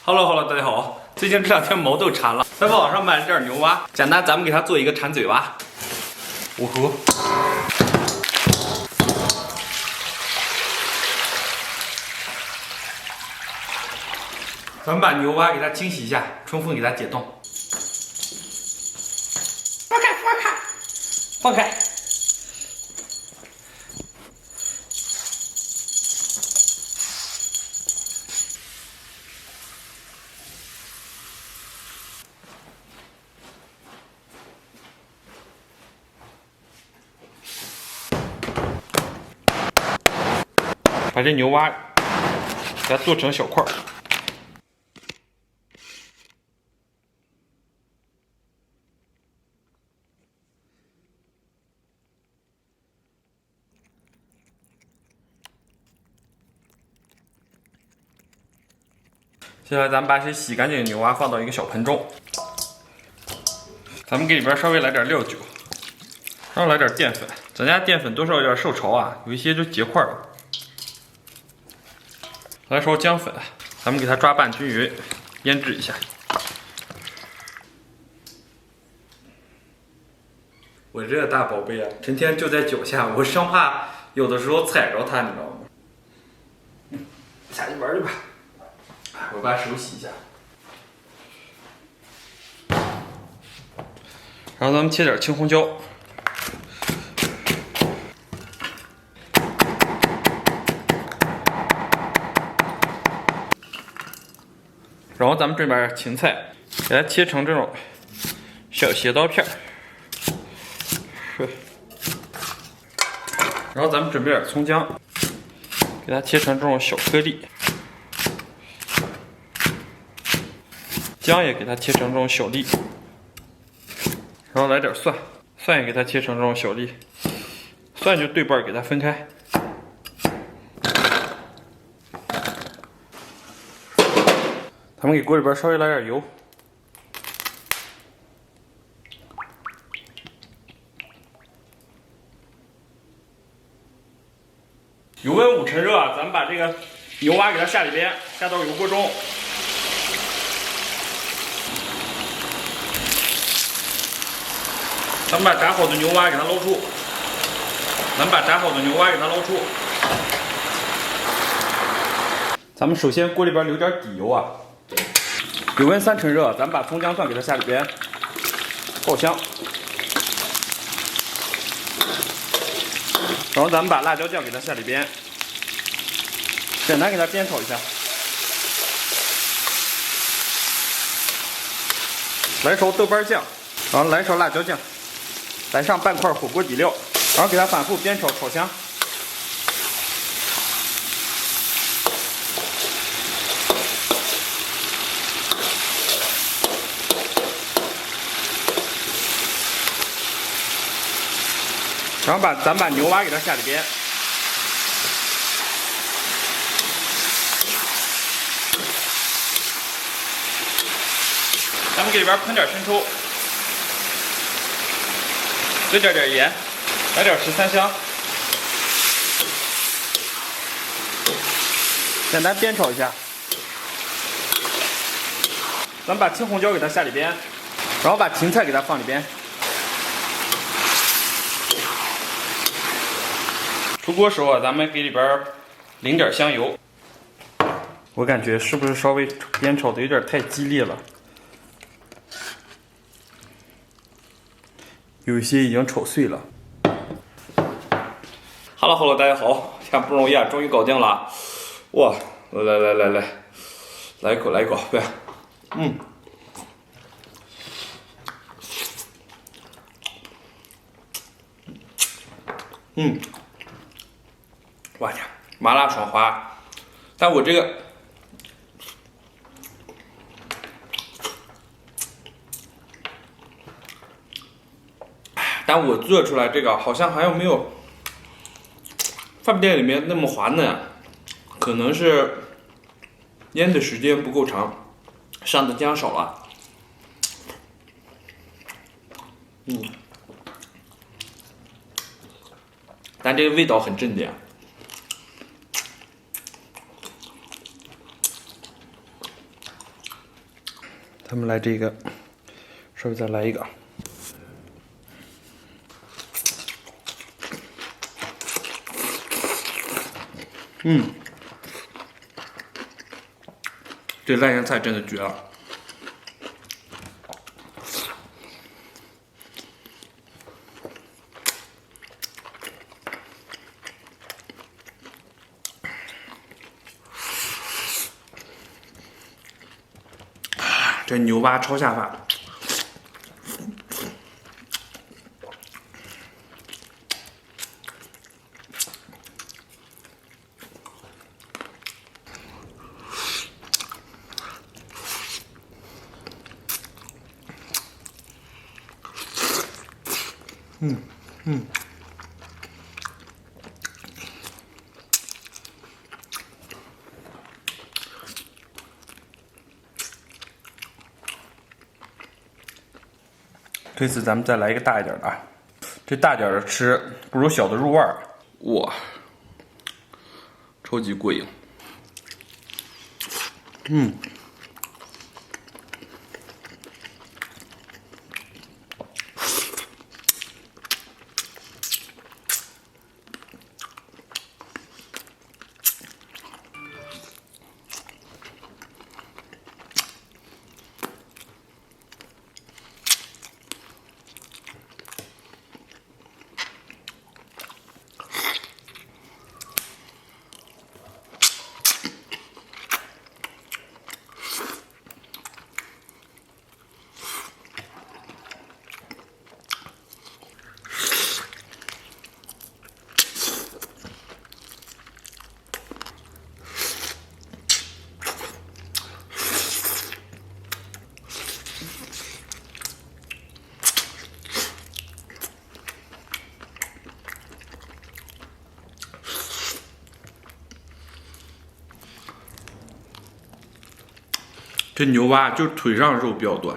Hello，大家好。最近这两天毛豆馋了，在网上买了点牛蛙，简单咱们给它做一个馋嘴蛙。五湖，咱们把牛蛙给它清洗一下，充分给它解冻。放开！把这牛蛙给它做成小块儿。接下来咱们把这洗干净的牛蛙放到一个小盆中，咱们给里边稍微来点料酒，然后来点淀粉，咱家淀粉多少有点受潮啊，有一些就结块了。来勺姜粉，咱们给它抓拌均匀，腌制一下。我这个大宝贝啊，成天就在脚下，我生怕有的时候踩着它，你知道吗？下去玩去吧。我把手洗一下，然后咱们切点青红椒，然后咱们这边芹菜，给它切成这种小斜刀片，然后咱们准备点葱姜，给它切成这种小颗粒。姜也给它切成这种小粒，然后来点蒜，蒜也给它切成这种小粒，蒜就对半给它分开。咱们给锅里边稍微来点油，油温5成热，咱们把这个牛蛙给它下里边，下到油锅中。咱们把炸好的牛蛙给它捞出，咱们首先锅里边留点底油啊，油温3成热，咱们把葱姜蒜给它下里边爆香，然后咱们把辣椒酱给它下里边，简单给它煸炒一下，来勺豆瓣酱，然后来勺辣椒酱。来上半块火锅底料，然后给它反复煸炒，炒香。然后咱们把牛蛙给它下里边，咱们给里边喷点生抽。兑点盐，来点13香，简单煸炒一下。咱们把青红椒给它下里边，然后把芹菜给它放里边。出锅时候啊，咱们给里边淋点香油。我感觉是不是稍微煸炒的有点太激烈了？有一些已经炒碎了。Hello， 大家好，天不容易啊，终于搞定了。哇，来一口，对，我天，麻辣爽滑，但我这个。但我做出来这个好像还没有饭店里面那么滑嫩，可能是腌的时间不够长，上的姜少了。但这个味道很正点。咱们来这个，稍微再来一个。这烂咸菜真的绝了。这牛蛙超下饭。这次咱们再来一个大一点的啊，这大点的吃不如小的入味儿。哇，超级过瘾。这牛蛙就是腿上肉比较多。